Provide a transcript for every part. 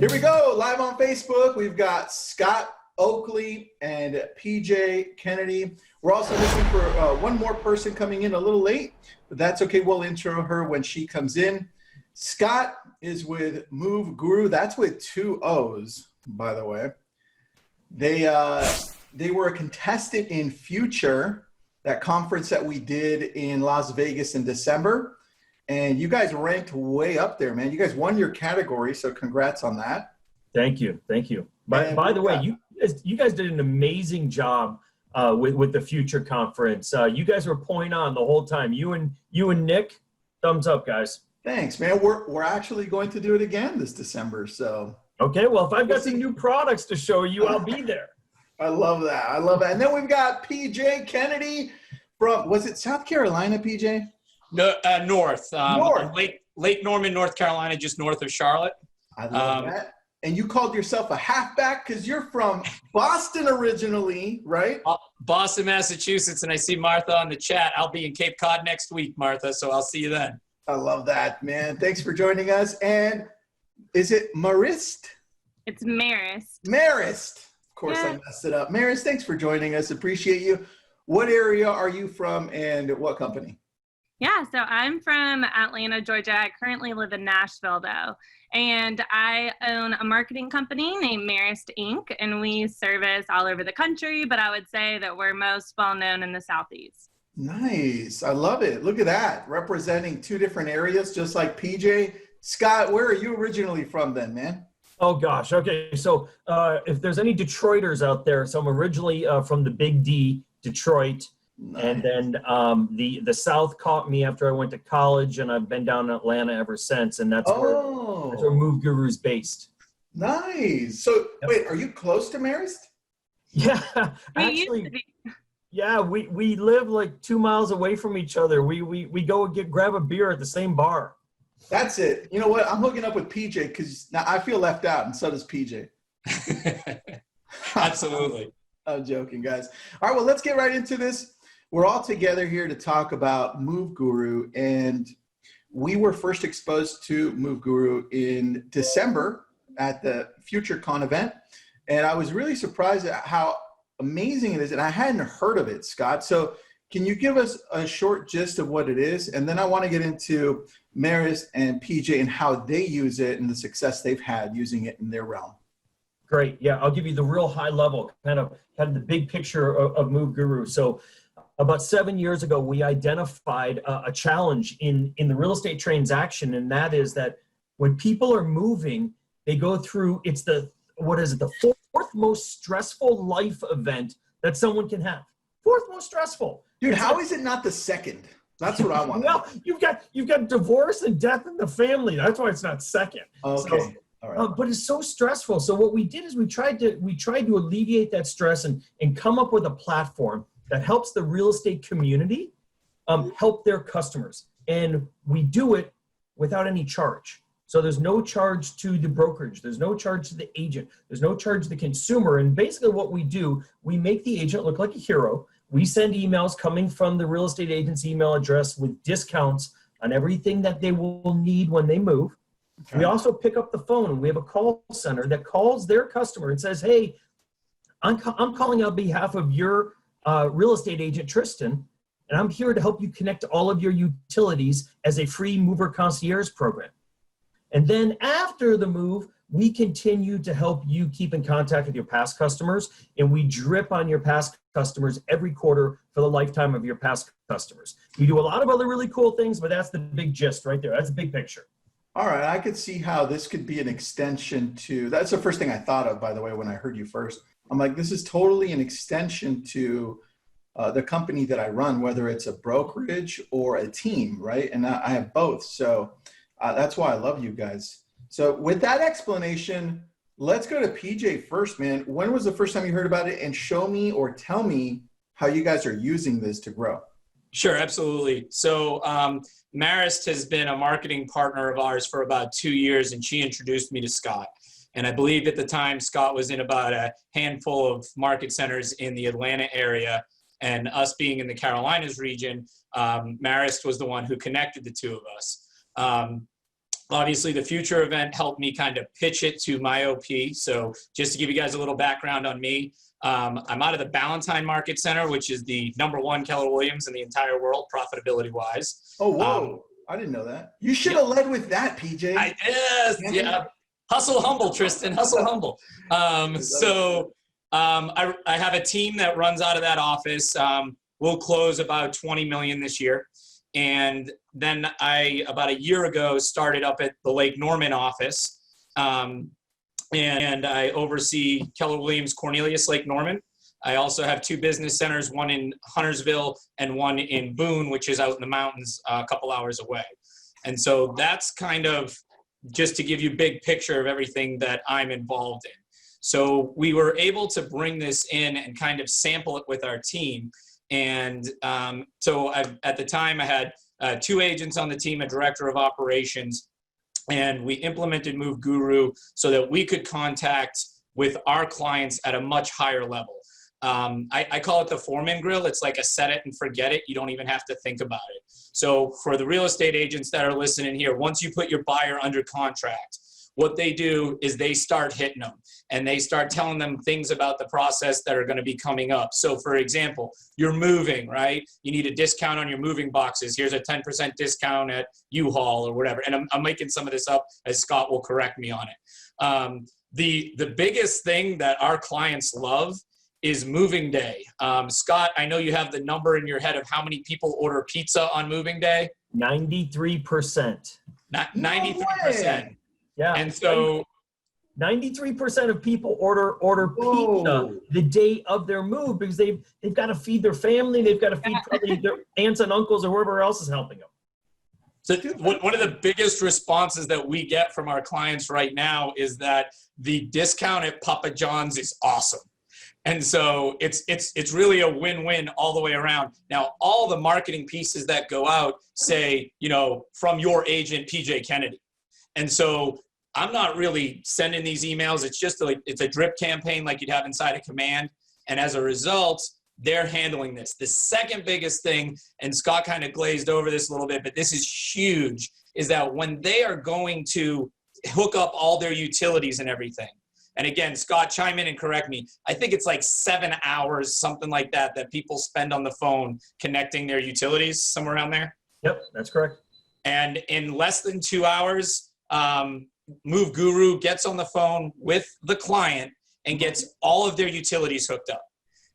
Here we go, live on Facebook. We've got Scott Oakley and PJ Kennedy. We're also looking for one more person coming in a little late, but that's okay. We'll intro her when she comes in. Scott is with MooveGuru. That's with 2 O's, by the way. They were a contestant in Future, that conference that we did in Las Vegas in December. And you guys ranked way up there, man. You guys won your category, so congrats on that. Thank you. Thank you. By the way, you guys did an amazing job with the Future Conference. You guys were point on the whole time. You and Nick, thumbs up, guys. Thanks, man. We're actually going to do it again this December, so. Okay, well, if I've got some new products to show you, I'll be there. I love that. I love that. And then we've got PJ Kennedy from, was it South Carolina, PJ? No, north. North. Lake Norman, North Carolina, just north of Charlotte. I love that. And you called yourself a halfback because you're from Boston originally, right? Boston, Massachusetts. And I see Martha on the chat. I'll be in Cape Cod next week, Martha, so I'll see you then. I love that, man. Thanks for joining us. And is it Marist? It's Marist. Marist. Of course, yeah. I messed it up. Marist, thanks for joining us. Appreciate you. What area are you from and what company? Yeah, so I'm from Atlanta, Georgia. I currently live in Nashville, though. And I own a marketing company named Marist Inc., and we service all over the country, but I would say that we're most well-known in the Southeast. Nice. I love it. Look at that. Representing 2 different areas, just like PJ. Scott, where are you originally from then, man? Oh, gosh. Okay, so if there's any Detroiters out there, so I'm originally from the Big D, Detroit. Nice. And then the South caught me after I went to college, and I've been down in Atlanta ever since, and that's where MooveGuru is based. Nice. So, yep. Wait, are you close to Marist? Yeah, actually, yeah, we live like 2 miles away from each other. We go grab a beer at the same bar. That's it. You know what? I'm hooking up with PJ because now I feel left out, and so does PJ. Absolutely. I'm joking, guys. All right, well, let's get right into this. We're all together here to talk about MooveGuru, and we were first exposed to MooveGuru in December at the FutureCon event, and I was really surprised at how amazing it is, and I hadn't heard of it, Scott. So can you give us a short gist of what it is? And then I want to get into Marist and PJ and how they use it and the success they've had using it in their realm. Great. Yeah, I'll give you the real high level, kind of the big picture of MooveGuru. So about 7 years ago, we identified a challenge in the real estate transaction, and that is that when people are moving, they go through, it's the 4th most stressful life event that someone can have. 4th most stressful. Dude, how is it not the 2nd? That's what I want. Well, you've got divorce and death in the family. That's why it's not 2nd. Okay. So, all right. But it's so stressful. So what we did is we tried to alleviate that stress and come up with a platform that helps the real estate community help their customers. And we do it without any charge. So there's no charge to the brokerage. There's no charge to the agent. There's no charge to the consumer. And basically what we do, we make the agent look like a hero. We send emails coming from the real estate agent's email address with discounts on everything that they will need when they move. Okay. We also pick up the phone, and we have a call center that calls their customer and says, hey, I'm calling on behalf of your real estate agent, Tristan, and I'm here to help you connect all of your utilities as a free mover concierge program. And then after the move, we continue to help you keep in contact with your past customers, and we drip on your past customers every quarter for the lifetime of your past customers. We do a lot of other really cool things, but that's the big gist right there. That's the big picture. All right, I could see how this could be an extension to, that's the first thing I thought of, by the way, when I heard you first. I'm like, this is totally an extension to the company that I run, whether it's a brokerage or a team, right? And I have both. So that's why I love you guys. So with that explanation, let's go to PJ first, man. When was the first time you heard about it? And show me or tell me how you guys are using this to grow. Sure, absolutely. So Marist has been a marketing partner of ours for about 2 years, and she introduced me to Scott. And I believe at the time, Scott was in about a handful of market centers in the Atlanta area. And us being in the Carolinas region, Marist was the one who connected the 2 of us. Obviously, the Future event helped me kind of pitch it to my OP. So just to give you guys a little background on me, I'm out of the Ballantyne Market Center, which is the #1 Keller Williams in the entire world, profitability-wise. Oh, whoa. I didn't know that. You should have led with that, PJ. Yeah. Hustle humble, Tristan. Hustle humble. I have a team that runs out of that office. We'll close about 20 million this year. And then about a year ago, started up at the Lake Norman office. And I oversee Keller Williams Cornelius Lake Norman. I also have 2 business centers, one in Huntersville and one in Boone, which is out in the mountains a couple hours away. And so that's kind of just to give you a big picture of everything that I'm involved in. So we were able to bring this in and kind of sample it with our team. And at the time I had 2 agents on the team, a director of operations, and we implemented MooveGuru so that we could contact with our clients at a much higher level. I call it the foreman grill. It's like a set it and forget it. You don't even have to think about it. So for the real estate agents that are listening here, once you put your buyer under contract, what they do is they start hitting them and they start telling them things about the process that are going to be coming up. So for example, you're moving, right? You need a discount on your moving boxes. Here's a 10% discount at U-Haul or whatever. And I'm making some of this up, as Scott will correct me on it. The biggest thing that our clients love is moving day. Scott, I know you have the number in your head of how many people order pizza on moving day. 93%. 93%. Yeah. And so 93% of people order pizza the day of their move because they've got to feed their family, they've got to feed probably their aunts and uncles or whoever else is helping them. So one of the biggest responses that we get from our clients right now is that the discount at Papa John's is awesome. And so it's really a win-win all the way around. Now, all the marketing pieces that go out say, from your agent, PJ Kennedy. And so I'm not really sending these emails. It's a drip campaign like you'd have inside a command. And as a result, they're handling this. The second biggest thing, and Scott kind of glazed over this a little bit, but this is huge, is that when they are going to hook up all their utilities and everything, and again, Scott, chime in and correct me, I think it's like 7 hours, something like that people spend on the phone connecting their utilities, somewhere around there. Yep, that's correct. And in less than 2 hours, MooveGuru gets on the phone with the client and gets all of their utilities hooked up.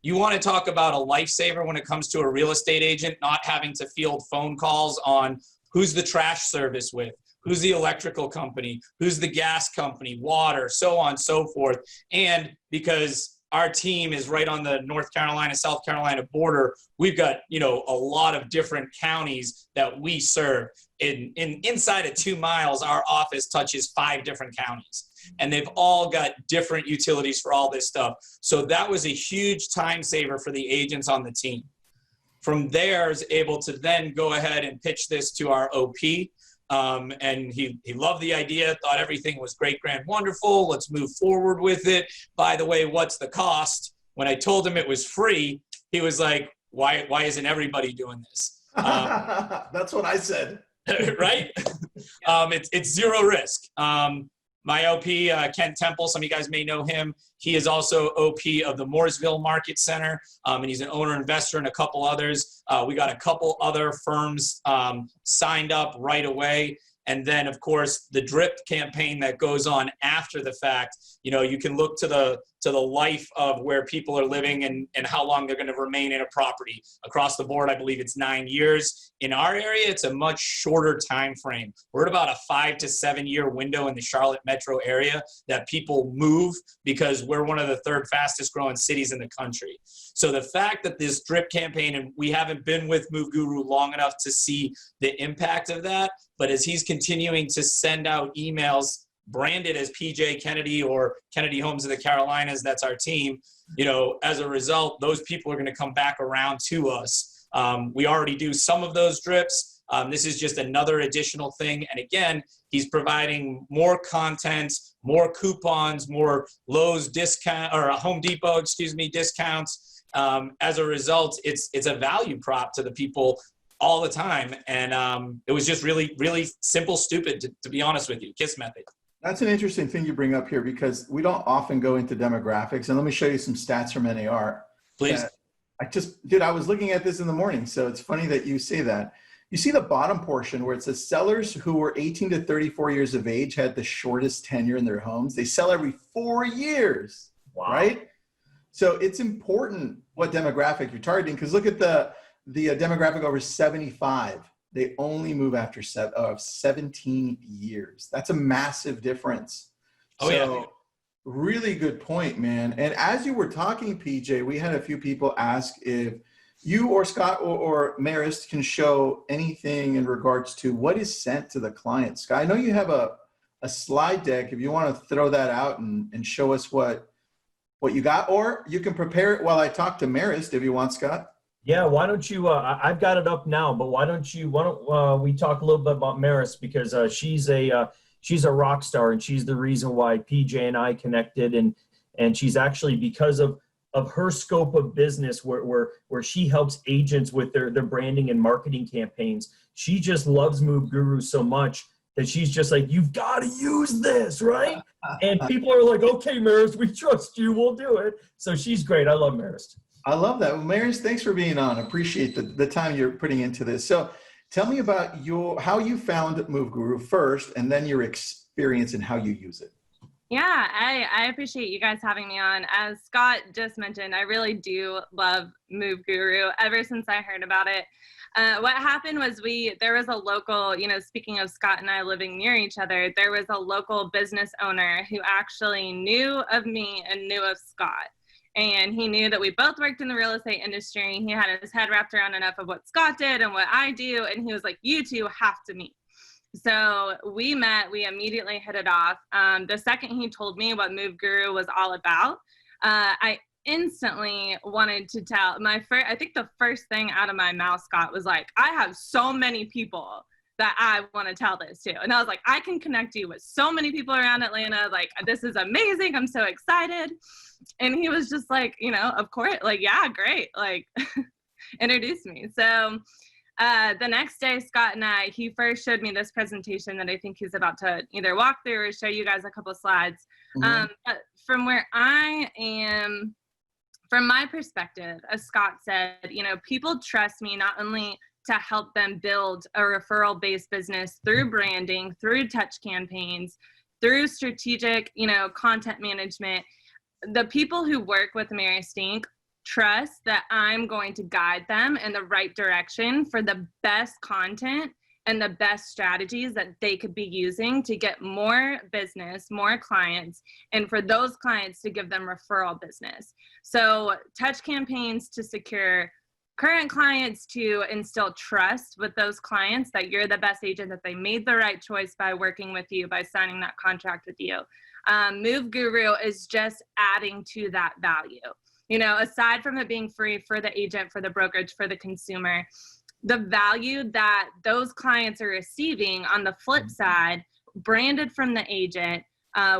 You want to talk about a lifesaver when it comes to a real estate agent not having to field phone calls on who's the trash service with, who's the electrical company, who's the gas company, water, so on and so forth. And because our team is right on the North Carolina, South Carolina border, we've got, a lot of different counties that we serve. Inside of 2 miles, our office touches 5 different counties. And they've all got different utilities for all this stuff. So that was a huge time saver for the agents on the team. From there, is able to then go ahead and pitch this to our OP. And he loved the idea, thought everything was great, grand, wonderful. Let's move forward with it. By the way, what's the cost? When I told him it was free, he was like, why isn't everybody doing this? That's what I said. Right? It's zero risk. My OP, Kent Temple, some of you guys may know him. He is also OP of the Mooresville Market Center, and he's an owner investor in a couple others. We got a couple other firms signed up right away. And then, of course, the drip campaign that goes on after the fact. You can look to the life of where people are living and how long they're going to remain in a property. Across the board, I believe it's 9 years. In our area, it's a much shorter time frame. We're at about a 5 to 7 year window in the Charlotte metro area that people move because we're one of the 3rd fastest growing cities in the country. So the fact that this drip campaign, and we haven't been with MooveGuru long enough to see the impact of that, but as he's continuing to send out emails branded as PJ Kennedy or Kennedy Homes of the Carolinas, that's our team, as a result, those people are going to come back around to us. We already do some of those drips. This is just another additional thing. And again, he's providing more content, more coupons, more Lowe's discount, or Home Depot, discounts. As a result, it's a value prop to the people all the time. And it was just really, really simple, stupid, to be honest with you. KISS method. That's an interesting thing you bring up here, because we don't often go into demographics. And let me show you some stats from NAR. Please. I was looking at this in the morning, so it's funny that you say that. You see the bottom portion where it says sellers who were 18 to 34 years of age had the shortest tenure in their homes. They sell every 4 years, Wow. right? So it's important what demographic you're targeting, because look at the demographic over 75. They only move after 17 years. That's a massive difference. Oh, yeah. Really good point, man. And as you were talking, PJ, we had a few people ask if you or Scott or Marist can show anything in regards to what is sent to the client. Scott, I know you have a slide deck. If you want to throw that out and show us what you got, or you can prepare it while I talk to Marist if you want, Scott. Yeah, why don't you, I've got it up now, but why don't we talk a little bit about Marist, because she's a rock star, and she's the reason why PJ and I connected, and she's actually, because of her scope of business where she helps agents with their branding and marketing campaigns. She just loves MooveGuru so much that she's just like, you've got to use this, right? And people are like, okay, Marist, we trust you, we'll do it. So she's great. I love Marist. I love that. Well, Marist, thanks for being on. Appreciate the time you're putting into this. So tell me about how you found MooveGuru first, and then your experience and how you use it. Yeah, I appreciate you guys having me on. As Scott just mentioned, I really do love MooveGuru ever since I heard about it. What happened was there was a local, speaking of Scott and I living near each other, there was a local business owner who actually knew of me and knew of Scott. And he knew that we both worked in the real estate industry. He had his head wrapped around enough of what Scott did and what I do. And he was like, you two have to meet. So we met, we immediately hit it off. The second he told me what MooveGuru was all about, I instantly wanted to tell I think the first thing out of my mouth, Scott, was like, I have so many people that I want to tell this to. And I was like, I can connect you with so many people around Atlanta. Like, this is amazing. I'm so excited. And he was just like, of course, like, yeah, great. Like, introduce me. So the next day, Scott and he first showed me this presentation that I think he's about to either walk through or show you guys a couple slides. Mm-hmm. But from where I am, from my perspective, as Scott said, people trust me not only to help them build a referral-based business through branding, through touch campaigns, through strategic, content management. The people who work with Marist Inc. trust that I'm going to guide them in the right direction for the best content and the best strategies that they could be using to get more business, more clients, and for those clients to give them referral business. So touch campaigns to secure current clients, to instill trust with those clients that you're the best agent, that they made the right choice by working with you, by signing that contract with you. MooveGuru is just adding to that value. Aside from it being free for the agent, for the brokerage, for the consumer, the value that those clients are receiving on the flip side, branded from the agent,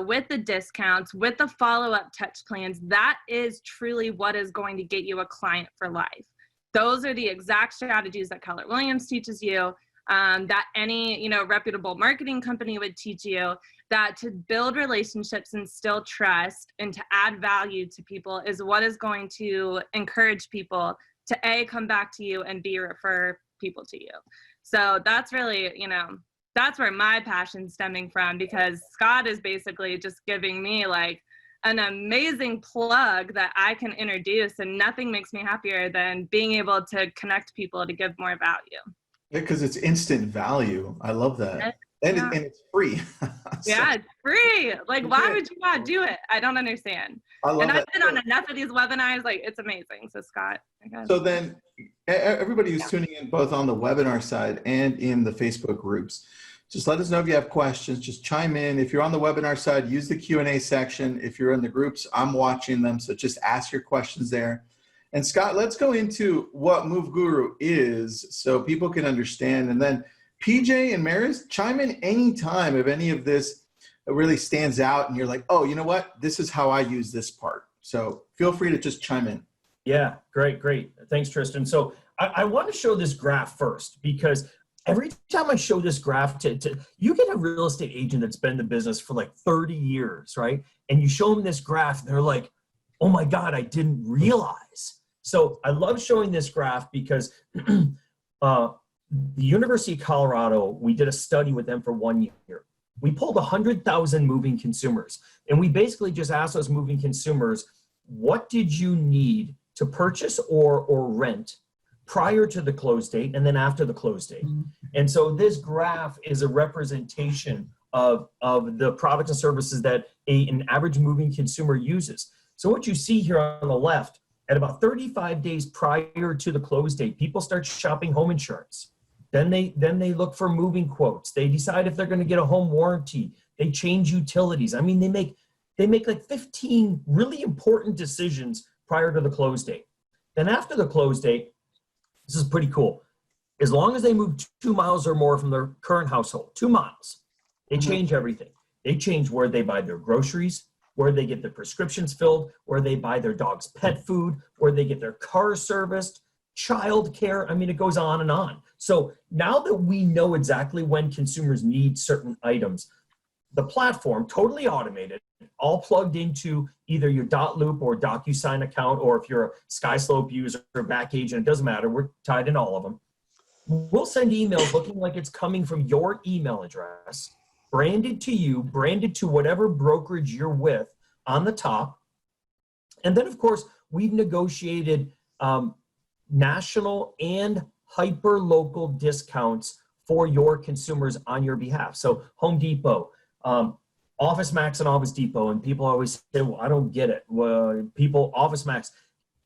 with the discounts, with the follow-up touch plans, that is truly what is going to get you a client for life. Those are the exact strategies that Keller Williams teaches you, that any reputable marketing company would teach you, that to build relationships and instill trust and to add value to people is what is going to encourage people to come back to you and refer people to you. So that's really, that's where my passion's stemming from, because Scott is basically just giving me like an amazing plug that I can introduce, and nothing makes me happier than being able to connect people to give more value. Yeah, because it's instant value. I love that. And it's free. Yeah, it's free. Like, why would you not do it? I don't understand. And I've been on enough of these webinars. Like, it's amazing. So, Scott. So then everybody who's tuning in both on the webinar side and in the Facebook groups, just let us know if you have questions. Just chime in. If you're on the webinar side, use the Q&A section. If you're in the groups, I'm watching them. So just ask your questions there. And Scott, let's go into what MooveGuru is so people can understand. And then PJ and Marist, chime in anytime if any of this really stands out and you're like, oh, you know what? This is how I use this part. So feel free to just chime in. Yeah, great. Thanks, Tristan. So I want to show this graph first, because every time I show this graph you get a real estate agent that's been in the business for like 30 years, right? And you show them this graph and they're like, oh my God, I didn't realize. So I love showing this graph because the University of Colorado, we did a study with them for 1 year. We pulled 100,000 moving consumers, and we basically just asked those moving consumers, what did you need to purchase or rent prior to the close date and then after the close date? And so this graph is a representation of the products and services that an average moving consumer uses. So what you see here on the left, at about 35 days prior to the close date, people start shopping home insurance. Then they look for moving quotes. They decide if they're going to get a home warranty. They change utilities. I mean, they make like 15 really important decisions prior to the close date. Then after the close date, this is pretty cool. As long as they move 2 miles or more from their current household, 2 miles, they change everything. They change where they buy their groceries, where they get their prescriptions filled, where they buy their dog's pet food, where they get their car serviced, child care. I mean, it goes on and on. So now that we know exactly when consumers need certain items, the platform, totally automated, all plugged into either your .loop or DocuSign account, or if you're a SkySlope user or back agent, it doesn't matter. We're tied in all of them. We'll send emails looking like it's coming from your email address, branded to you, branded to whatever brokerage you're with on the top. And then, of course, we've negotiated national and hyper-local discounts for your consumers on your behalf. So Home Depot, Office Max and Office Depot, and people always say, well, I don't get it. Well, Office Max,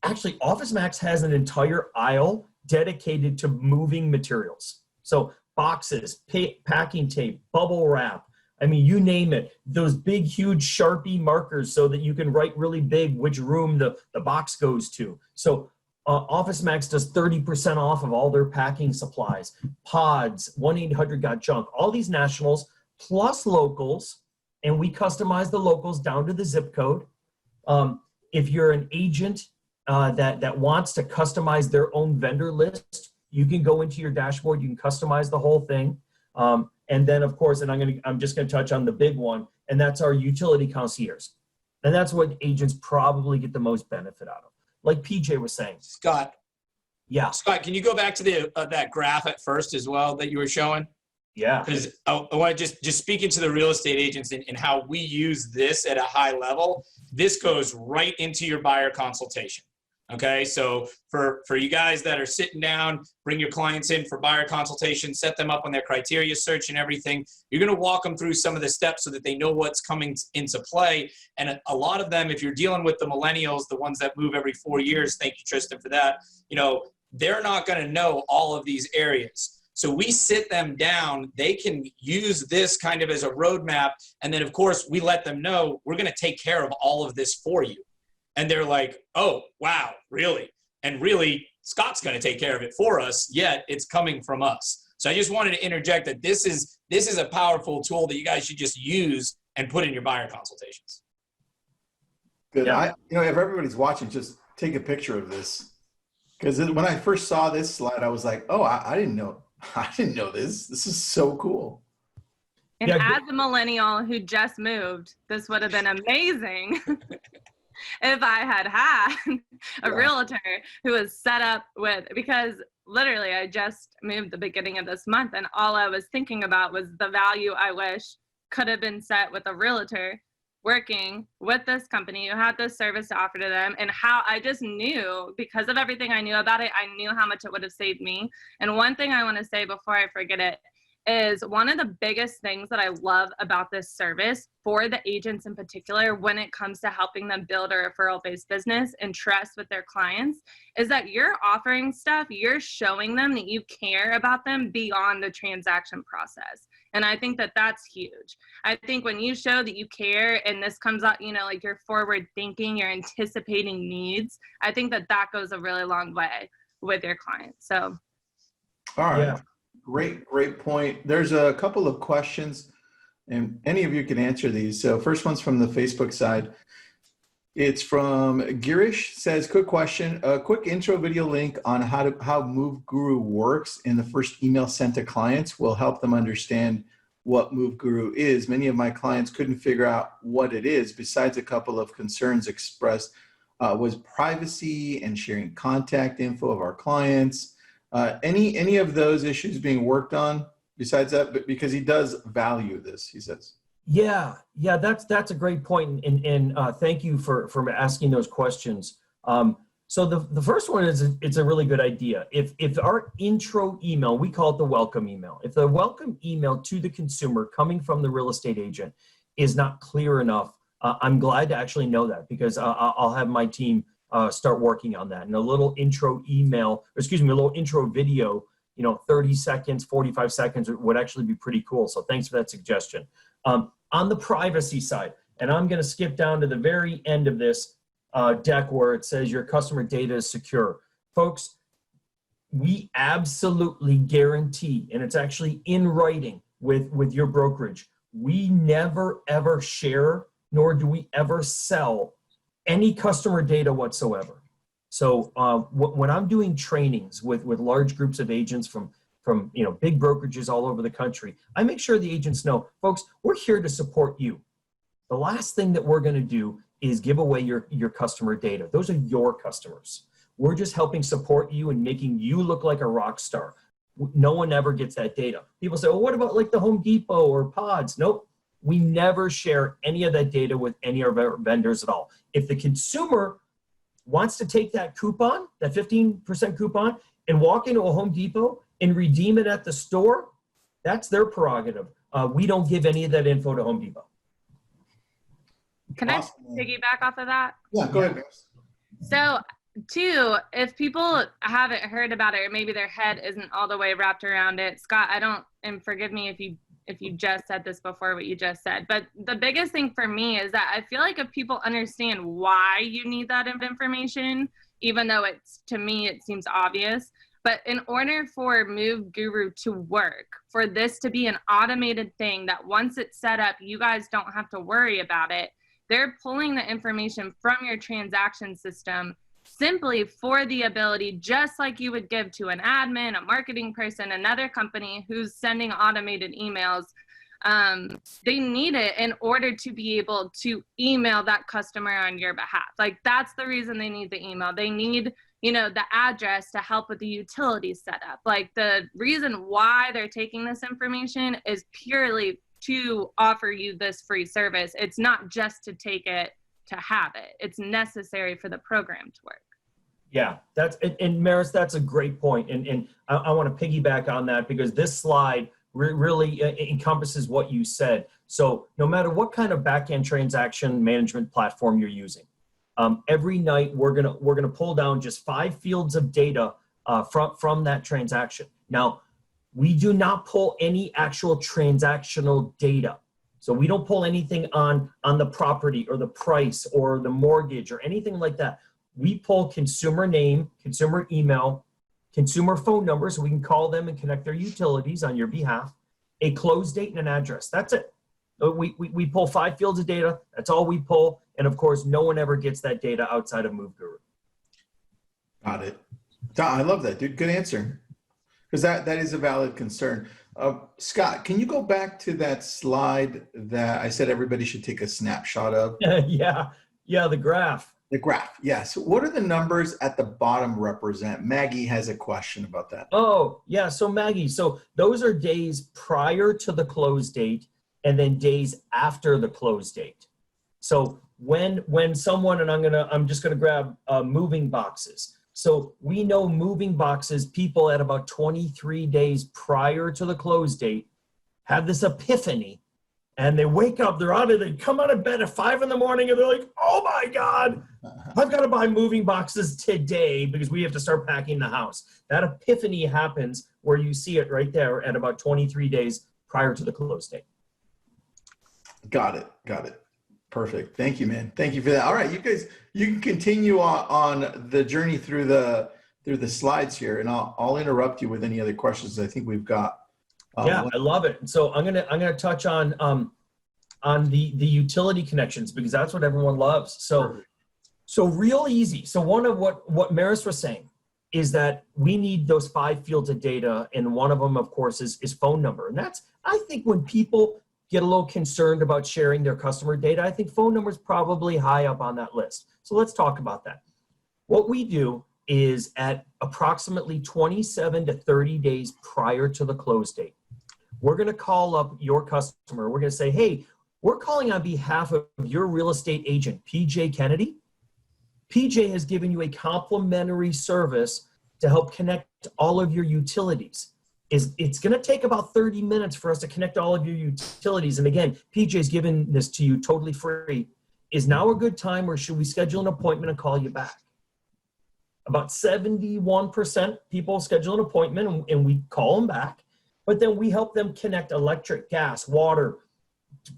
actually Office Max has an entire aisle dedicated to moving materials. So boxes, packing tape, bubble wrap, I mean, you name it, those big, huge Sharpie markers so that you can write really big which room the box goes to. So Office Max does 30% off of all their packing supplies, pods, 1-800-GOT-JUNK, all these nationals plus locals, and we customize the locals down to the zip code. If you're an agent that wants to customize their own vendor list, you can go into your dashboard, you can customize the whole thing. And then, of course, and I'm just going to touch on the big one, and that's our utility concierge. And that's what agents probably get the most benefit out of. Like PJ was saying. Scott. Yeah. Scott, can you go back to that graph at first as well that you were showing? Yeah. Because I want to just speaking to the real estate agents and how we use this at a high level. This goes right into your buyer consultation. Okay, so for you guys that are sitting down, bring your clients in for buyer consultation, set them up on their criteria search and everything. You're going to walk them through some of the steps so that they know what's coming into play. And a lot of them, if you're dealing with the millennials, the ones that move every 4 years, thank you, Tristan, for that, they're not going to know all of these areas. So we sit them down, they can use this kind of as a roadmap. And then, of course, we let them know we're going to take care of all of this for you. And they're like, oh, wow, really? And really, Scott's going to take care of it for us, yet it's coming from us. So I just wanted to interject that this is a powerful tool that you guys should just use and put in your buyer consultations. Good. Yeah. If everybody's watching, just take a picture of this. Because when I first saw this slide, I was like, oh, I didn't know. I didn't know this. This is so cool. And Yeah. as a millennial who just moved, this would have been amazing. If I had a realtor who was set up with, because literally I just moved the beginning of this month, and all I was thinking about was the value I wish could have been set with a realtor working with this company who had this service to offer to them, and how I just knew, because of everything I knew about it, I knew how much it would have saved me. And one thing I want to say before I forget it is one of the biggest things that I love about this service for the agents in particular, when it comes to helping them build a referral-based business and trust with their clients, is that you're offering stuff, you're showing them that you care about them beyond the transaction process. And I think that that's huge. I think when you show that you care and this comes out, like you're forward thinking, you're anticipating needs, I think that that goes a really long way with your clients. So. All right. Yeah. Great point. There's a couple of questions, and any of you can answer these. So first one's from the Facebook side. It's from Girish. Says, quick question, a quick intro video link on how MooveGuru works in the first email sent to clients will help them understand what MooveGuru is. Many of my clients couldn't figure out what it is, besides a couple of concerns expressed was privacy and sharing contact info of our clients. Any of those issues being worked on besides that? But because he does value this, he says. Yeah, that's a great point, and thank you for asking those questions. So the first one is, it's a really good idea. If our intro email, we call it the welcome email, if the welcome email to the consumer coming from the real estate agent is not clear enough, I'm glad to actually know that, because I'll have my team start working on that. And a little intro email, a little intro video, 30 seconds, 45 seconds would actually be pretty cool. So thanks for that suggestion. On the privacy side, and I'm going to skip down to the very end of this deck where it says your customer data is secure. Folks, we absolutely guarantee, and it's actually in writing with your brokerage, we never ever share, nor do we ever sell any customer data whatsoever. So when I'm doing trainings with large groups of agents from big brokerages all over the country, I make sure the agents know, folks, we're here to support you. The last thing that we're going to do is give away your customer data. Those are your customers. We're just helping support you and making you look like a rock star. No one ever gets that data. People say, well, what about like the Home Depot or Pods? Nope. We never share any of that data with any of our vendors at all. If the consumer wants to take that coupon, that 15% coupon, and walk into a Home Depot and redeem it at the store, that's their prerogative. We don't give any of that info to Home Depot. Can I piggyback off of that? Yeah, go ahead. So, two, if people haven't heard about it, or maybe their head isn't all the way wrapped around it, Scott, and forgive me if you just said this before what you just said, but the biggest thing for me is that I feel like if people understand why you need that information, even though to me it seems obvious, but in order for MooveGuru to work, for this to be an automated thing that once it's set up, you guys don't have to worry about it. They're pulling the information from your transaction system simply for the ability, just like you would give to an admin, a marketing person, another company who's sending automated emails. They need it in order to be able to email that customer on your behalf. Like, that's the reason they need the email. They need, the address to help with the utility setup. Like, the reason why they're taking this information is purely to offer you this free service. It's not just to take it to have it. It's necessary for the program to work. Yeah, and Maris, that's a great point. And I want to piggyback on that, because this slide really encompasses what you said. So no matter what kind of back-end transaction management platform you're using, every night we're gonna pull down just 5 fields of data from that transaction. Now, we do not pull any actual transactional data. So we don't pull anything on the property or the price or the mortgage or anything like that. We pull consumer name, consumer email, consumer phone number, so we can call them and connect their utilities on your behalf, a close date and an address. That's it. We pull 5 fields of data. That's all we pull. And of course, no one ever gets that data outside of MooveGuru. Got it. I love that, dude. Good answer. Because that is a valid concern. Scott, can you go back to that slide that I said everybody should take a snapshot of? Yeah, the graph. The graph, yes. What are the numbers at the bottom represent? Maggie has a question about that. Oh, yeah. So Maggie, those are days prior to the close date and then days after the close date. So when someone, and I'm just gonna grab moving boxes. So we know moving boxes, people at about 23 days prior to the close date have this epiphany, and they wake up, they come out of bed at 5 in the morning and they're like, oh my God, I've got to buy moving boxes today because we have to start packing the house. That epiphany happens where you see it right there at about 23 days prior to the close date. Got it. Perfect. Thank you, man. Thank you for that. All right, you guys, you can continue on the journey through the slides here, and I'll interrupt you with any other questions I think we've got. Yeah, I love it. So I'm gonna touch on the utility connections, because that's what everyone loves. So So real easy. So one of what Maris was saying is that we need those 5 fields of data, and one of them, of course, is phone number. And that's, I think, when people get a little concerned about sharing their customer data, I think phone number is probably high up on that list. So let's talk about that. What we do is at approximately 27 to 30 days prior to the close date, we're going to call up your customer. We're going to say, hey, we're calling on behalf of your real estate agent, PJ Kennedy. PJ has given you a complimentary service to help connect all of your utilities. It's going to take about 30 minutes for us to connect all of your utilities. And again, PJ's given this to you totally free. Is now a good time, or should we schedule an appointment and call you back? About 71% people schedule an appointment and we call them back, but then we help them connect electric, gas, water,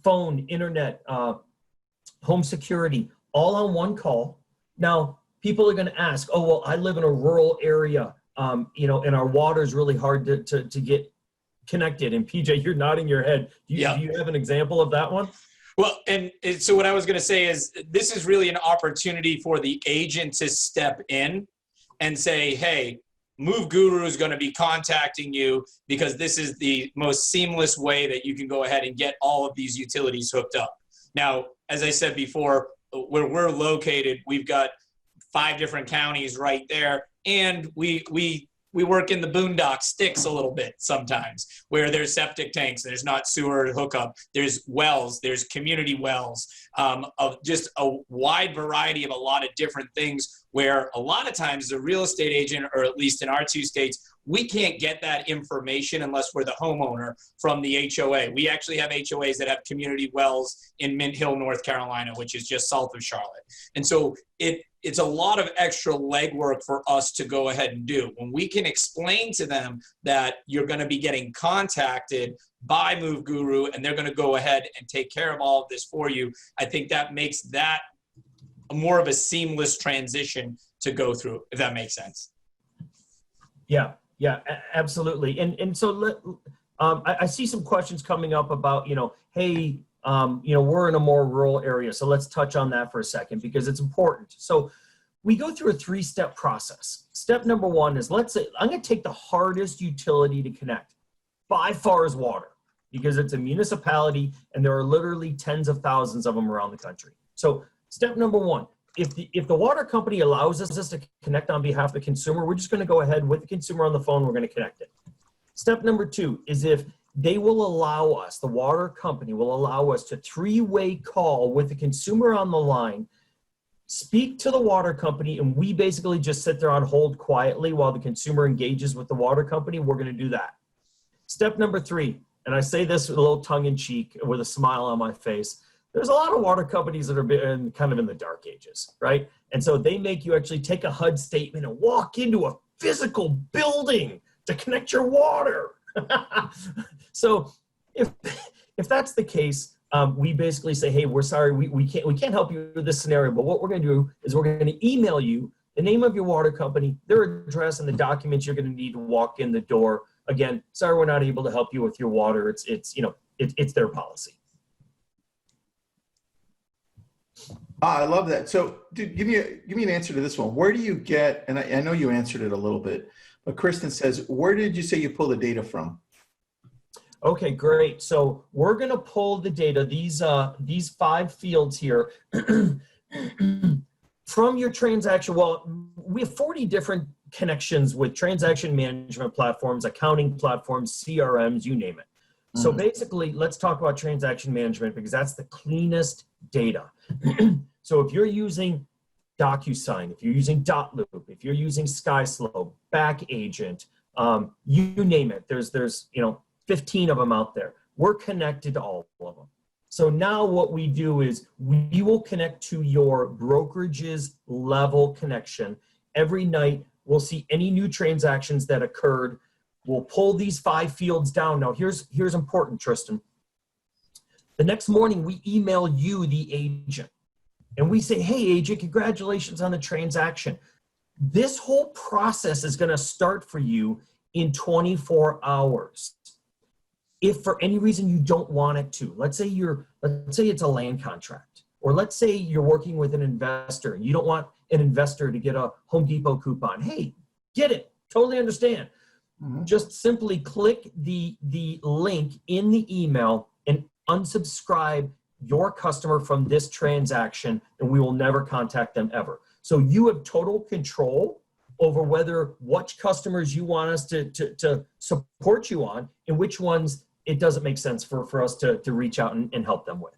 phone, internet, home security, all on one call. Now, people are going to ask, oh, well, I live in a rural area, and our water is really hard to get connected. And PJ, you're nodding your head. Do you have an example of that one? Well, and so what I was going to say is this is really an opportunity for the agent to step in and say, hey, MooveGuru is going to be contacting you because this is the most seamless way that you can go ahead and get all of these utilities hooked up. Now, as I said before, where we're located, we've got 5 different counties right there, and we work in the boondock sticks a little bit sometimes, where there's septic tanks, there's not sewer hookup, there's wells, there's community wells, of just a wide variety of a lot of different things, where a lot of times the real estate agent, or at least in our 2 states, we can't get that information unless we're the homeowner from the HOA. We actually have HOAs that have community wells in Mint Hill, North Carolina, which is just south of Charlotte. And so it's a lot of extra legwork for us to go ahead and do. When we can explain to them that you're going to be getting contacted by MooveGuru and they're going to go ahead and take care of all of this for you, I think that makes that more of a seamless transition to go through, if that makes sense. Yeah, absolutely. And so I see some questions coming up about, hey, we're in a more rural area. So let's touch on that for a second because it's important. So we go through a 3-step process. Step number 1 is, let's say, I'm going to take the hardest utility to connect. By far is water, because it's a municipality and there are literally tens of thousands of them around the country. So step number 1, if the water company allows us to connect on behalf of the consumer, we're just going to go ahead with the consumer on the phone, we're going to connect it. Step number 2 is if they will allow us, the water company will allow us to 3-way call with the consumer on the line, speak to the water company, and we basically just sit there on hold quietly while the consumer engages with the water company, we're going to do that. Step number 3, and I say this with a little tongue in cheek with a smile on my face, there's a lot of water companies that are kind of in the dark ages, right? And so they make you actually take a HUD statement and walk into a physical building to connect your water. So if that's the case, we basically say, hey, we're sorry, we can't help you with this scenario, but what we're going to do is we're going to email you the name of your water company, their address, and the documents you're going to need to walk in the door. Again, sorry, we're not able to help you with your water. It's their policy. I love that. So, dude, give me an answer to this one. Where do you get? And I know you answered it a little bit, but Kristen says, where did you say you pull the data from? Okay, great. So we're going to pull the data, these 5 fields here, from your transaction. Well, we have 40 different connections with transaction management platforms, accounting platforms, CRMs, you name it. So basically, let's talk about transaction management because that's the cleanest data. So if you're using DocuSign, if you're using Dotloop, if you're using SkySlope, BackAgent, you name it, there's 15 of them out there. We're connected to all of them. So now what we do is we will connect to your brokerage's level connection. Every night we'll see any new transactions that occurred. We'll pull these 5 fields down. Now here's important, Tristan. The next morning we email you, the agent, and we say, hey agent, congratulations on the transaction. This whole process is gonna start for you in 24 hours. If for any reason you don't want it to, let's say it's a land contract Or let's say you're working with an investor and you don't want an investor to get a Home Depot coupon. Hey, get it. Totally understand. Just simply click the link in the email and unsubscribe your customer from this transaction, and we will never contact them ever. So you have total control over which customers you want us to support you on and which ones it doesn't make sense for us to reach out and help them with.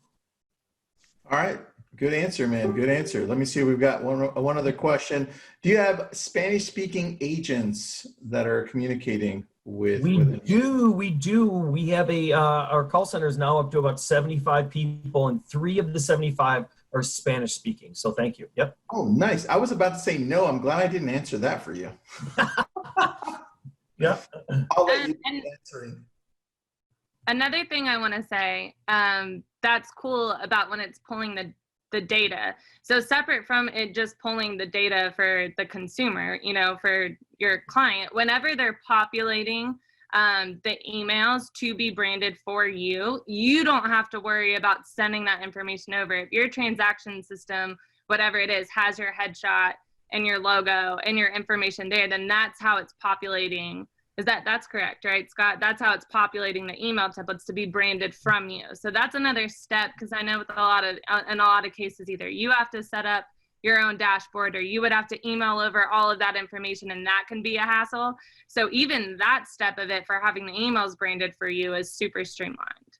All right. Good answer, man. Good answer. Let me see. We've got one other question. Do you have Spanish-speaking agents that are communicating with? We do. We have our call center is now up to about 75 people, and 3 of the 75 are Spanish-speaking. So thank you. Yep. Oh, nice. I was about to say no. I'm glad I didn't answer that for you. Yeah. I'll let you answer. Another thing I want to say that's cool about when it's pulling the data. So separate from it just pulling the data for the consumer, for your client, whenever they're populating the emails to be branded for you, you don't have to worry about sending that information over. If your transaction system, whatever it is, has your headshot and your logo and your information there, then that's how it's populating. That's correct, right, Scott? That's how it's populating the email templates to be branded from you. So that's another step, because I know in a lot of cases, either you have to set up your own dashboard or you would have to email over all of that information, and that can be a hassle. So even that step of it for having the emails branded for you is super streamlined.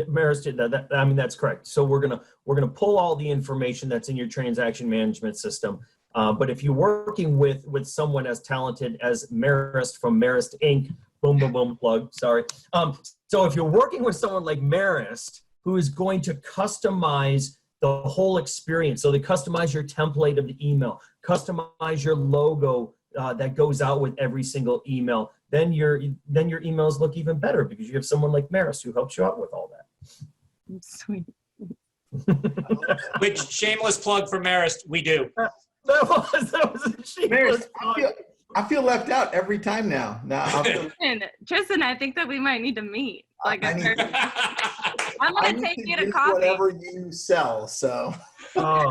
Maris did that. I mean, that's correct. So we're gonna pull all the information that's in your transaction management system. But if you're working with someone as talented as Marist from Marist Inc., boom, plug, sorry. So if you're working with someone like Marist, who is going to customize the whole experience, so they customize your template of the email, customize your logo that goes out with every single email, then your emails look even better because you have someone like Marist who helps you out with all that. Sweet. Which, shameless plug for Marist, we do. That was a shameless plug. I feel left out every time now. Tristan, I think that we might need to meet. I'm going to take you to coffee. Whatever you sell, so. I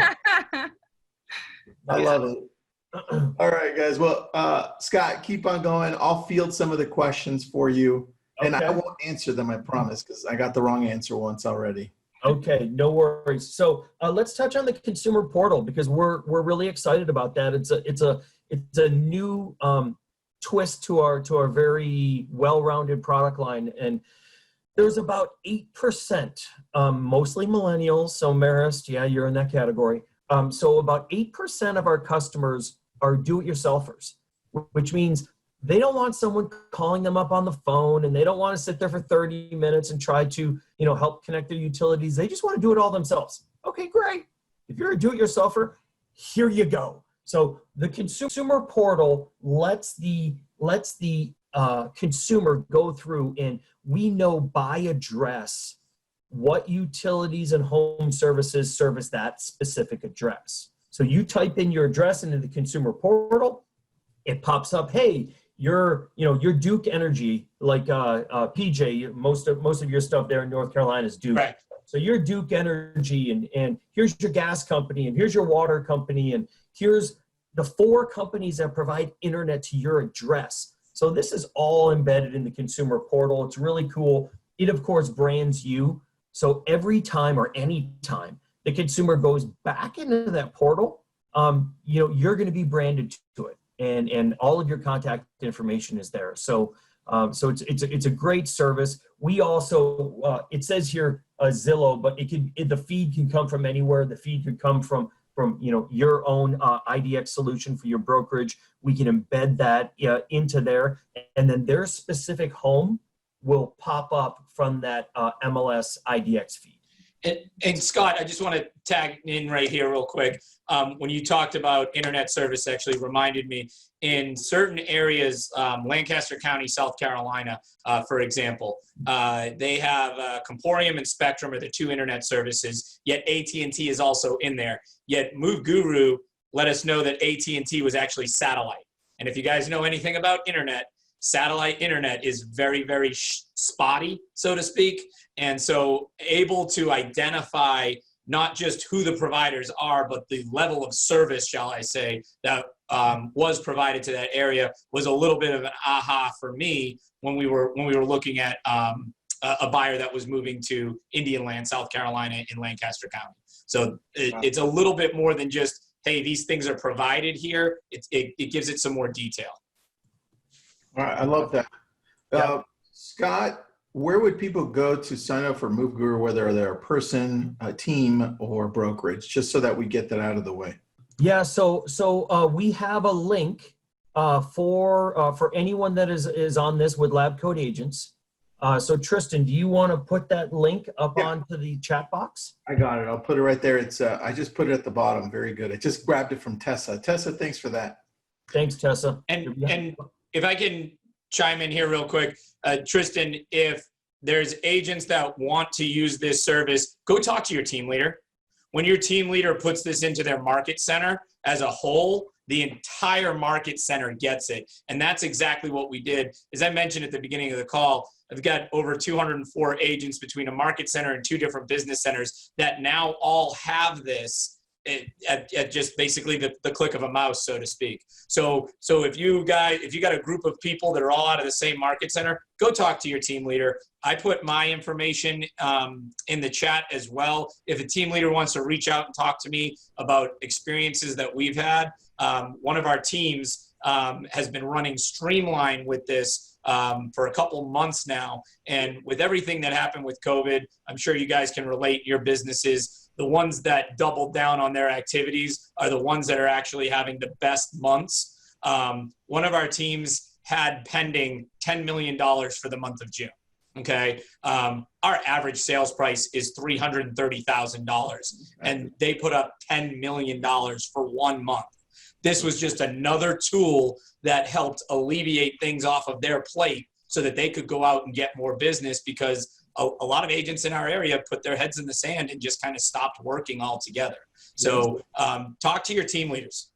love it. All right, guys. Well, Scott, keep on going. I'll field some of the questions for you, and I won't answer them, I promise, because I got the wrong answer once already. Okay, no worries. So let's touch on the consumer portal because we're really excited about that. It's a new twist to our very well-rounded product line, and there's about 8%, mostly millennials. So Marist, yeah, you're in that category. So about 8% of our customers are do-it-yourselfers, which means they don't want someone calling them up on the phone, and they don't want to sit there for 30 minutes and try to, help connect their utilities. They just want to do it all themselves. Okay, great. If you're a do-it-yourselfer, here you go. So the consumer portal lets the consumer go through, and we know by address what utilities and home services service that specific address. So you type in your address into the consumer portal, it pops up, hey, your Duke Energy, like PJ, most of your stuff there in North Carolina is Duke. Right. So you're Duke Energy, and here's your gas company, and here's your water company, and here's the 4 companies that provide internet to your address. So this is all embedded in the consumer portal. It's really cool. It, of course, brands you. So every time or any time the consumer goes back into that portal, you're going to be branded to it. And all of your contact information is there. So it's a great service. We also it says here Zillow, but the feed can come from anywhere. The feed could come from your own IDX solution for your brokerage. We can embed that into there, and then their specific home will pop up from that MLS IDX feed. And Scott, I just want to tag in right here real quick. When you talked about internet service, actually reminded me in certain areas, Lancaster County, South Carolina, for example, they have Comporium and Spectrum are the 2 internet services, yet AT&T is also in there. Yet MooveGuru let us know that AT&T was actually satellite. And if you guys know anything about internet, satellite internet is very, very spotty, so to speak. And so able to identify not just who the providers are, but the level of service, shall I say, that was provided to that area was a little bit of an aha for me when we were looking at a buyer that was moving to Indian Land, South Carolina, in Lancaster County. So it's a little bit more than just, hey, these things are provided here. It gives it some more detail. All right, I love that. Yeah. Scott, where would people go to sign up for MooveGuru, whether they're a person, a team, or brokerage, just so that we get that out of the way? Yeah, so we have a link for anyone that is on this with lab coat agents. So Tristan, do you want to put that link up onto the chat box? I got it. I'll put it right there. It's I just put it at the bottom. Very good. I just grabbed it from Tessa. Tessa, thanks for that. Thanks, Tessa. And if I can chime in here real quick, Tristan, if there's agents that want to use this service, go talk to your team leader. When your team leader puts this into their market center as a whole, the entire market center gets it. And that's exactly what we did. As I mentioned at the beginning of the call, I've got over 204 agents between a market center and 2 different business centers that now all have this at just basically the click of a mouse, so to speak. So if you got a group of people that are all out of the same market center, go talk to your team leader. I put my information in the chat as well. If a team leader wants to reach out and talk to me about experiences that we've had, one of our teams has been running Streamline with this for a couple months now. And with everything that happened with COVID, I'm sure you guys can relate your businesses. The ones that doubled down on their activities are the ones that are actually having the best months. One of our teams had pending $10 million for the month of June. Okay. Our average sales price is $330,000 and they put up $10 million for 1 month. This was just another tool that helped alleviate things off of their plate so that they could go out and get more business, because a lot of agents in our area put their heads in the sand and just kind of stopped working altogether. So talk to your team leaders.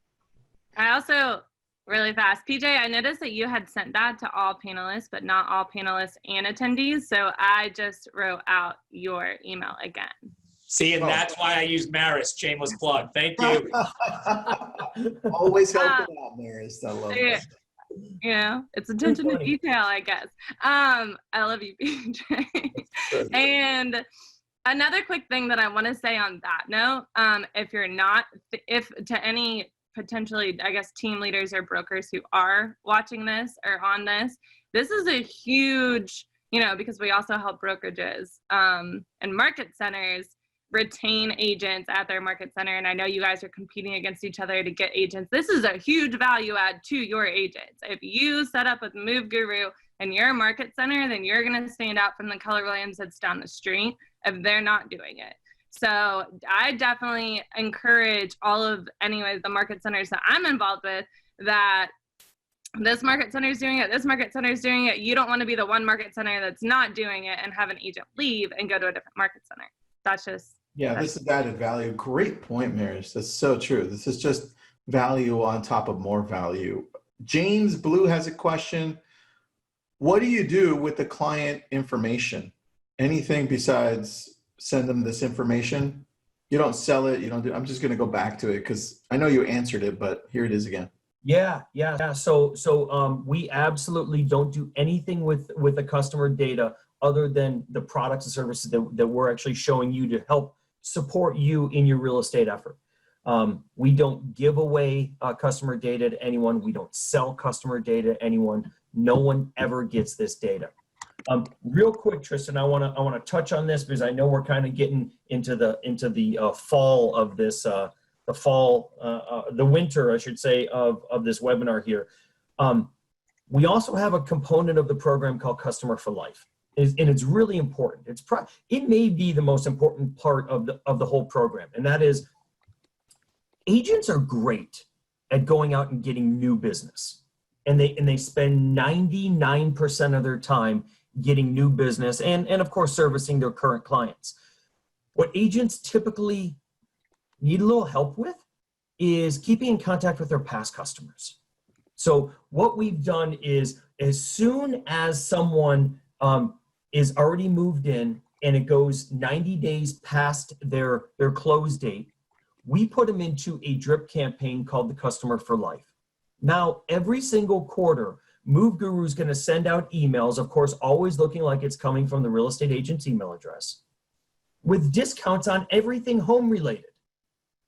I also, really fast, PJ, I noticed that you had sent that to all panelists, but not all panelists and attendees. So I just wrote out your email again. See, and that's why I use Maris, shameless plug. Thank you. Always helping out, Maris. I love that. You know, it's attention to detail, I guess. I love you, PJ. And another quick thing that I want to say on that note, if to any potentially, I guess, team leaders or brokers who are watching this or on this is a huge, because we also help brokerages and market centers retain agents at their market center. And I know you guys are competing against each other to get agents. This is a huge value add to your agents. If you set up with MooveGuru and you're a market center, then you're going to stand out from the Keller Williams that's down the street if they're not doing it. So I definitely encourage the market centers that I'm involved with, that this market center is doing it, this market center is doing it. You don't want to be the one market center that's not doing it and have an agent leave and go to a different market center. That's just... Yeah, this is added value. Great point, Maris. That's so true. This is just value on top of more value. James Blue has a question. What do you do with the client information? Anything besides send them this information? You don't sell it. You don't do. I'm just going to go back to it because I know you answered it, but here it is again. Yeah. So we absolutely don't do anything with the customer data other than the products and services that we're actually showing you to help support you in your real estate effort. We don't give away customer data to anyone. We don't sell customer data to anyone. No one ever gets this data. Real quick, Tristan, I want to touch on this because I know we're kind of getting into the fall of this, the winter, I should say, of this webinar here. We also have a component of the program called Customer for Life. And it's really important. It may be the most important part of the whole program, and that is agents are great at going out and getting new business, and they spend 99% of their time getting new business and of course servicing their current clients. What agents typically need a little help with is keeping in contact with their past customers. So what we've done is, as soon as someone is already moved in and it goes 90 days past their close date, we put them into a drip campaign called the Customer for Life. Now, every single quarter, MooveGuru is going to send out emails, of course, always looking like it's coming from the real estate agent's email address, with discounts on everything home related.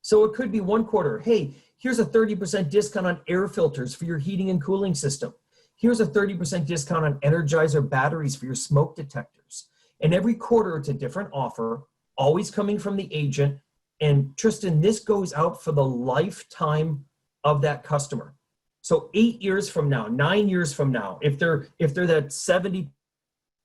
So it could be one quarter, hey, here's a 30% discount on air filters for your heating and cooling system. Here's a 30% discount on Energizer batteries for your smoke detectors. And every quarter it's a different offer, always coming from the agent. And Tristan, this goes out for the lifetime of that customer. So 8 years from now, 9 years from now, if they're that 70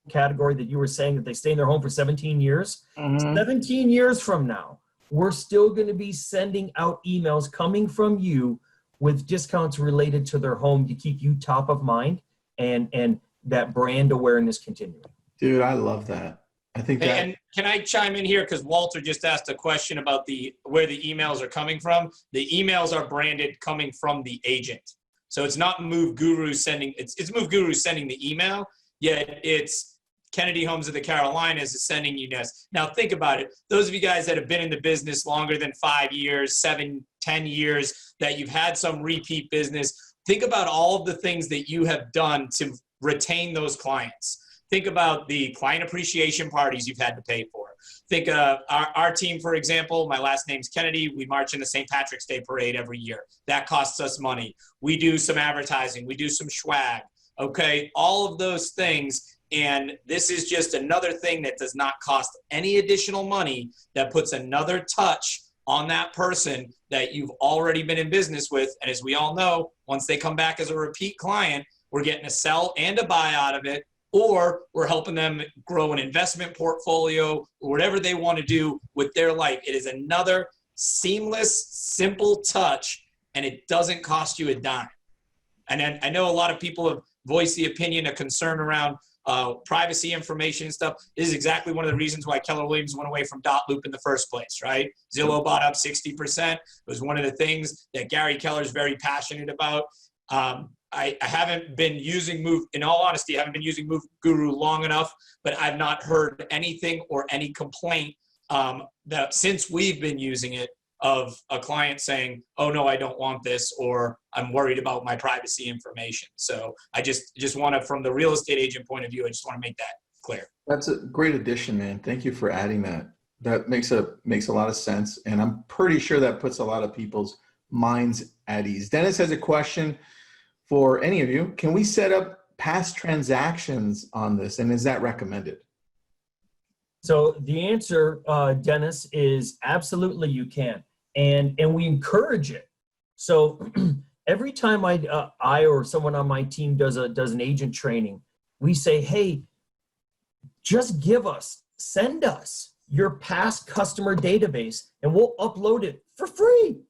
category that you were saying that they stay in their home for 17 years, 17 years from now, we're still going to be sending out emails coming from you with discounts related to their home to keep you top of mind and that brand awareness continuing. Dude, I love that. I think that. And can I chime in here? Because Walter just asked a question about where the emails are coming from. The emails are branded coming from the agent. So it's not MooveGuru sending, it's MooveGuru sending the email, yet it's Kennedy Homes of the Carolinas is sending you this. Now think about it. Those of you guys that have been in the business longer than 5 years, 7, 10 years, that you've had some repeat business, think about all of the things that you have done to retain those clients. Think about the client appreciation parties you've had to pay for. Think our team, for example, my last name's Kennedy. We march in the St. Patrick's Day Parade every year. That costs us money. We do some advertising. We do some swag. Okay, all of those things. And this is just another thing that does not cost any additional money, that puts another touch on that person that you've already been in business with. And as we all know, once they come back as a repeat client, we're getting a sell and a buy out of it, or we're helping them grow an investment portfolio or whatever they want to do with their life. It is another seamless, simple touch, and it doesn't cost you a dime. And then I know a lot of people have voiced the opinion, a concern around privacy information and stuff. This is exactly one of the reasons why Keller Williams went away from dot-loop in the first place, right? Zillow bought up 60%. It was one of the things that Gary Keller is very passionate about. I haven't been using in all honesty, I haven't been using MooveGuru long enough, but I've not heard anything or any complaint that since we've been using it, of a client saying, oh no, I don't want this, or I'm worried about my privacy information. So I just want to, from the real estate agent point of view, I just want to make that clear. That's a great addition, man. Thank you for adding that. That makes a lot of sense. And I'm pretty sure that puts a lot of people's minds at ease. Dennis has a question for any of you. Can we set up past transactions on this? And is that recommended? So the answer, Dennis, is absolutely you can. And we encourage it. So every time I or someone on my team does an agent training, we say, hey, just send us your past customer database and we'll upload it for free.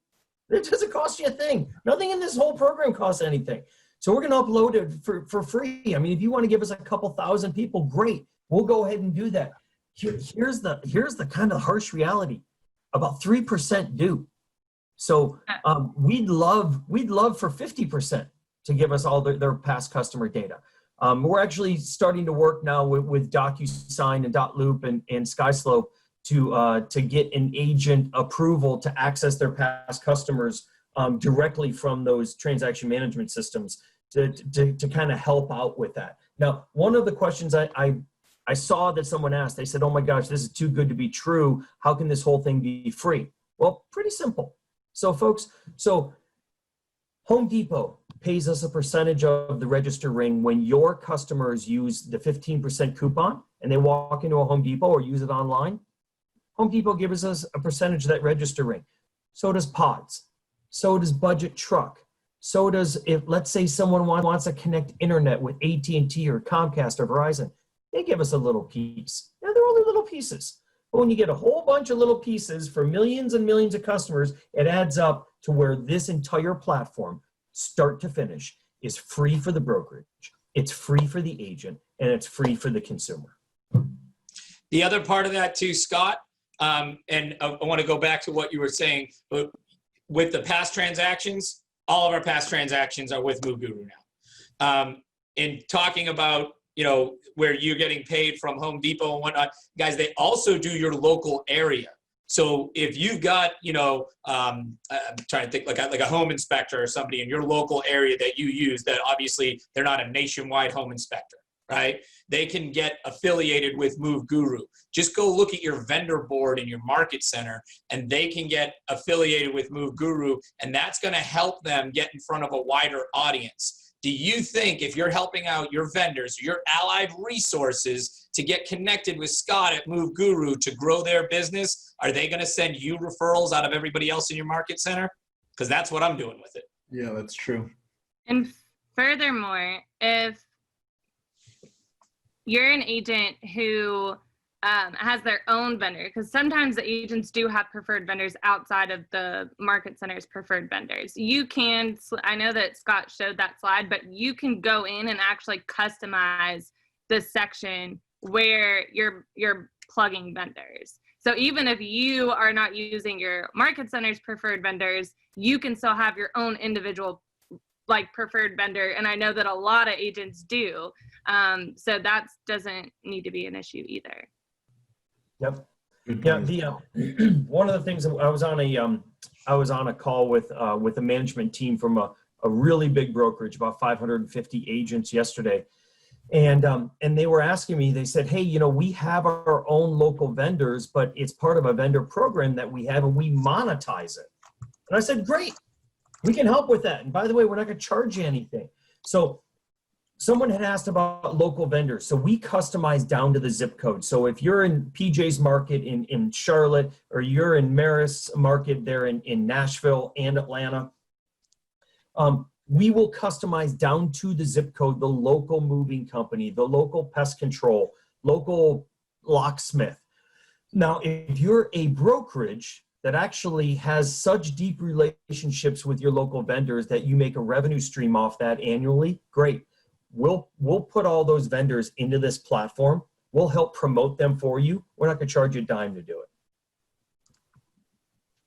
It doesn't cost you a thing. Nothing in this whole program costs anything. So we're going to upload it for free. I mean, if you want to give us a couple thousand people, great. We'll go ahead and do that. Here's the kind of harsh reality. About 3% do. So we'd love for 50% to give us all their past customer data. We're actually starting to work now with DocuSign and dot-loop and SkySlope to get an agent approval to access their past customers directly from those transaction management systems to kind of help out with that. Now, one of the questions I saw that someone asked, they said, oh my gosh, this is too good to be true. How can this whole thing be free? Well, pretty simple. So folks, Home Depot pays us a percentage of the register ring when your customers use the 15% coupon and they walk into a Home Depot or use it online. Home Depot gives us a percentage of that register ring. So does Pods. So does Budget Truck. So does, if let's say someone wants to connect internet with AT&T or Comcast or Verizon, they give us a little piece. Now they're only little pieces. But when you get a whole bunch of little pieces for millions and millions of customers, it adds up to where this entire platform, start to finish, is free for the brokerage, it's free for the agent, and it's free for the consumer. The other part of that too, Scott, and I want to go back to what you were saying, but with the past transactions, all of our past transactions are with MooveGuru now. In talking about, where you're getting paid from Home Depot and whatnot, guys, they also do your local area. So if you've got, I'm trying to think like a home inspector or somebody in your local area that you use, that obviously they're not a nationwide home inspector, right? They can get affiliated with MooveGuru. Just go look at your vendor board in your market center, and they can get affiliated with MooveGuru, and that's going to help them get in front of a wider audience. Do you think if you're helping out your vendors, your allied resources to get connected with Scott at MooveGuru to grow their business, are they going to send you referrals out of everybody else in your market center? Because that's what I'm doing with it. Yeah, that's true. And furthermore, if you're an agent who has their own vendor, because sometimes the agents do have preferred vendors outside of the market center's preferred vendors. You can, I know that Scott showed that slide, but you can go in and actually customize the section where you're plugging vendors. So even if you are not using your market center's preferred vendors, you can still have your own individual preferred vendor. And I know that a lot of agents do. So that doesn't need to be an issue either. Yep. Yeah. One of the things, I was on a call with a management team from a really big brokerage, about 550 agents yesterday. And they were asking me, they said, hey, we have our own local vendors, but it's part of a vendor program that we have and we monetize it. And I said, great, we can help with that. And by the way, we're not going to charge you anything. So someone had asked about local vendors. So we customize down to the zip code. So if you're in PJ's market in Charlotte, or you're in Marist's market there in Nashville and Atlanta, we will customize down to the zip code, the local moving company, the local pest control, local locksmith. Now, if you're a brokerage that actually has such deep relationships with your local vendors that you make a revenue stream off that annually, great. We'll put all those vendors into this platform. We'll help promote them for you. We're not going to charge you a dime to do it.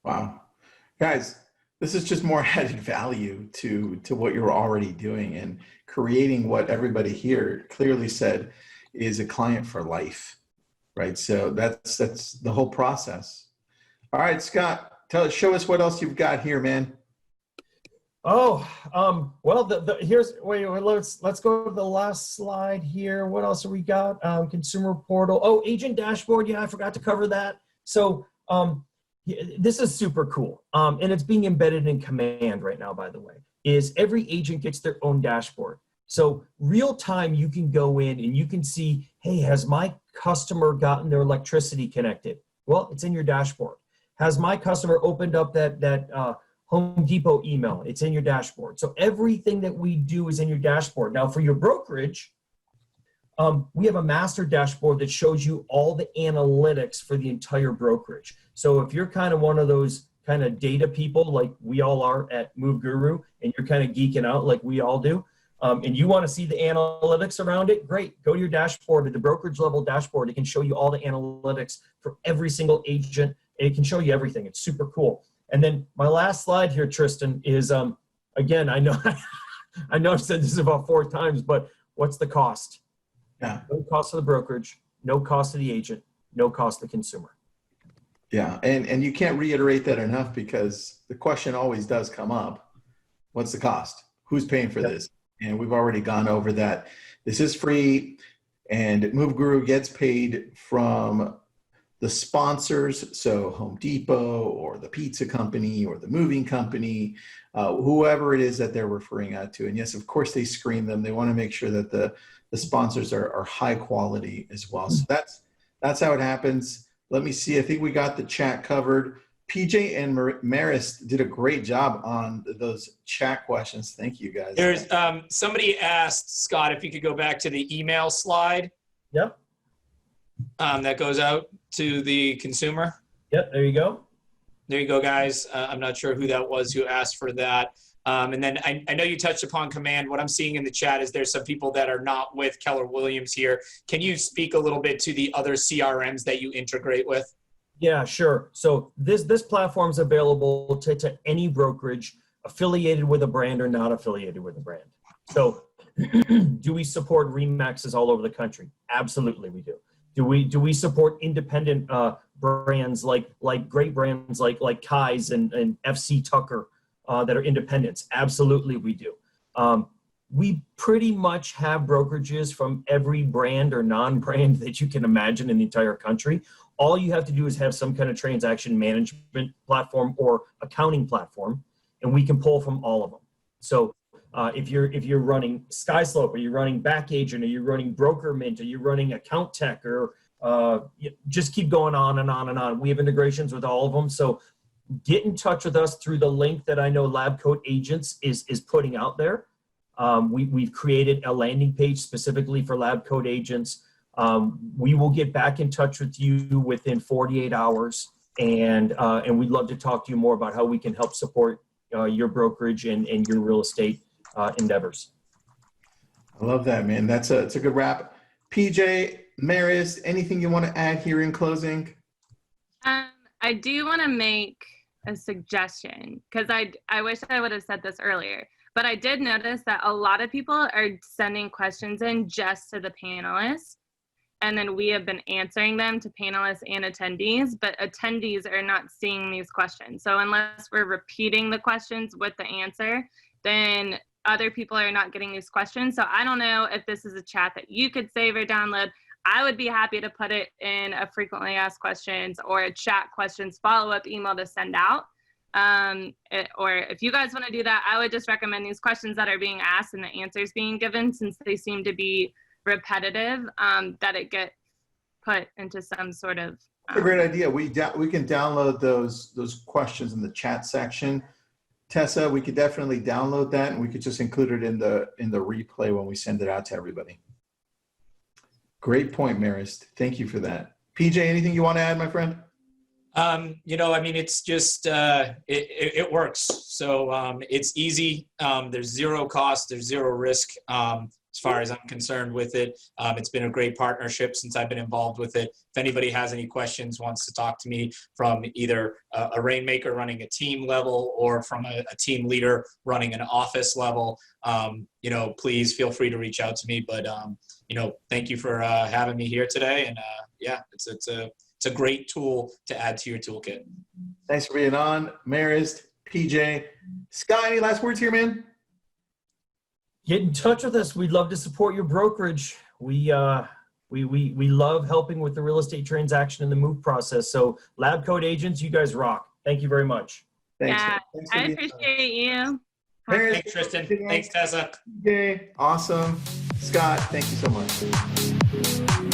Wow. Guys, this is just more added value to what you're already doing and creating what everybody here clearly said is a client for life, right? So that's the whole process. All right, Scott, show us what else you've got here, man. Oh, well, let's go to the last slide here. What else have we got? Consumer portal. Oh, agent dashboard. Yeah, I forgot to cover that. So this is super cool. And it's being embedded in Command right now, by the way, is every agent gets their own dashboard. So real time, you can go in and you can see, hey, has my customer gotten their electricity connected? Well, it's in your dashboard. Has my customer opened up that Home Depot email? It's in your dashboard. So everything that we do is in your dashboard. Now for your brokerage, we have a master dashboard that shows you all the analytics for the entire brokerage. So if you're kind of one of those kind of data people like we all are at MooveGuru, and you're kind of geeking out like we all do, and you want to see the analytics around it, great. Go to your dashboard, at the brokerage level dashboard. It can show you all the analytics for every single agent. It can show you everything. It's super cool. And then my last slide here, Tristan, is, again, I know I've said this about 4 times, but what's the cost? Yeah. No cost to the brokerage, no cost to the agent, no cost to the consumer. Yeah, and you can't reiterate that enough, because the question always does come up. What's the cost? Who's paying for this? And we've already gone over that. This is free, and MooveGuru gets paid from the sponsors, so Home Depot or the pizza company or the moving company, whoever it is that they're referring out to. And yes, of course, they screen them. They want to make sure that the sponsors are high quality as well. So that's how it happens. Let me see. I think we got the chat covered. PJ and Marist did a great job on those chat questions. Thank you, guys. There's somebody asked, Scott, if you could go back to the email slide. Yep. That goes out to the consumer. Yep, there you go. There you go, guys. I'm not sure who that was who asked for that. And then I know you touched upon Command. What I'm seeing in the chat is there's some people that are not with Keller Williams here. Can you speak a little bit to the other CRMs that you integrate with? Yeah, sure. So this platform is available to any brokerage affiliated with a brand or not affiliated with a brand. So Do we support RE/MAXs all over the country? Absolutely, we do. Do we support independent brands like great brands like Kai's and FC Tucker that are independents? Absolutely, we do. We pretty much have brokerages from every brand or non-brand that you can imagine in the entire country. All you have to do is have some kind of transaction management platform or accounting platform, and we can pull from all of them. So if you're running SkySlope, or you're running Back Agent, or you're running Broker Mint, or you're running Account Tech, or just keep going on and on and on. We have integrations with all of them. So get in touch with us through the link that I know Lab Coat Agents is putting out there. We've created a landing page specifically for Lab Coat Agents. We will get back in touch with you within 48 hours, and we'd love to talk to you more about how we can help support your brokerage and your real estate endeavors. I love that, man. It's a good wrap. PJ, Marist, anything you want to add here in closing? I do want to make a suggestion, because I wish I would have said this earlier, but I did notice that a lot of people are sending questions in just to the panelists, and then we have been answering them to panelists and attendees, but attendees are not seeing these questions. So unless we're repeating the questions with the answer, then other people are not getting these questions. So I don't know if this is a chat that you could save or download. I would be happy to put it in a frequently asked questions or a chat questions follow-up email to send out. Or if you guys want to do that, I would just recommend these questions that are being asked and the answers being given, since they seem to be repetitive, that it get put into some sort of A great idea. We can download those questions in the chat section. Tessa, we could definitely download that, and we could just include it in the replay when we send it out to everybody. Great point, Marist. Thank you for that. PJ, anything you want to add, my friend? It's just, it works. So it's easy. There's zero cost. There's zero risk. As far as I'm concerned with it, it's been a great partnership since I've been involved with it. If anybody has any questions, wants to talk to me from either a rainmaker running a team level or from a team leader running an office level, please feel free to reach out to me. But, thank you for having me here today. And it's a great tool to add to your toolkit. Thanks for being on, Marist, PJ. Scott, any last words here, man? Get in touch with us. We'd love to support your brokerage. We love helping with the real estate transaction and the move process. So Lab Coat Agents, you guys rock. Thank you very much. Thanks. Yeah, Thanks for I being appreciate you. Marist, Thanks, Tristan. Thanks, Tessa. PJ, awesome. Scott, thank you so much.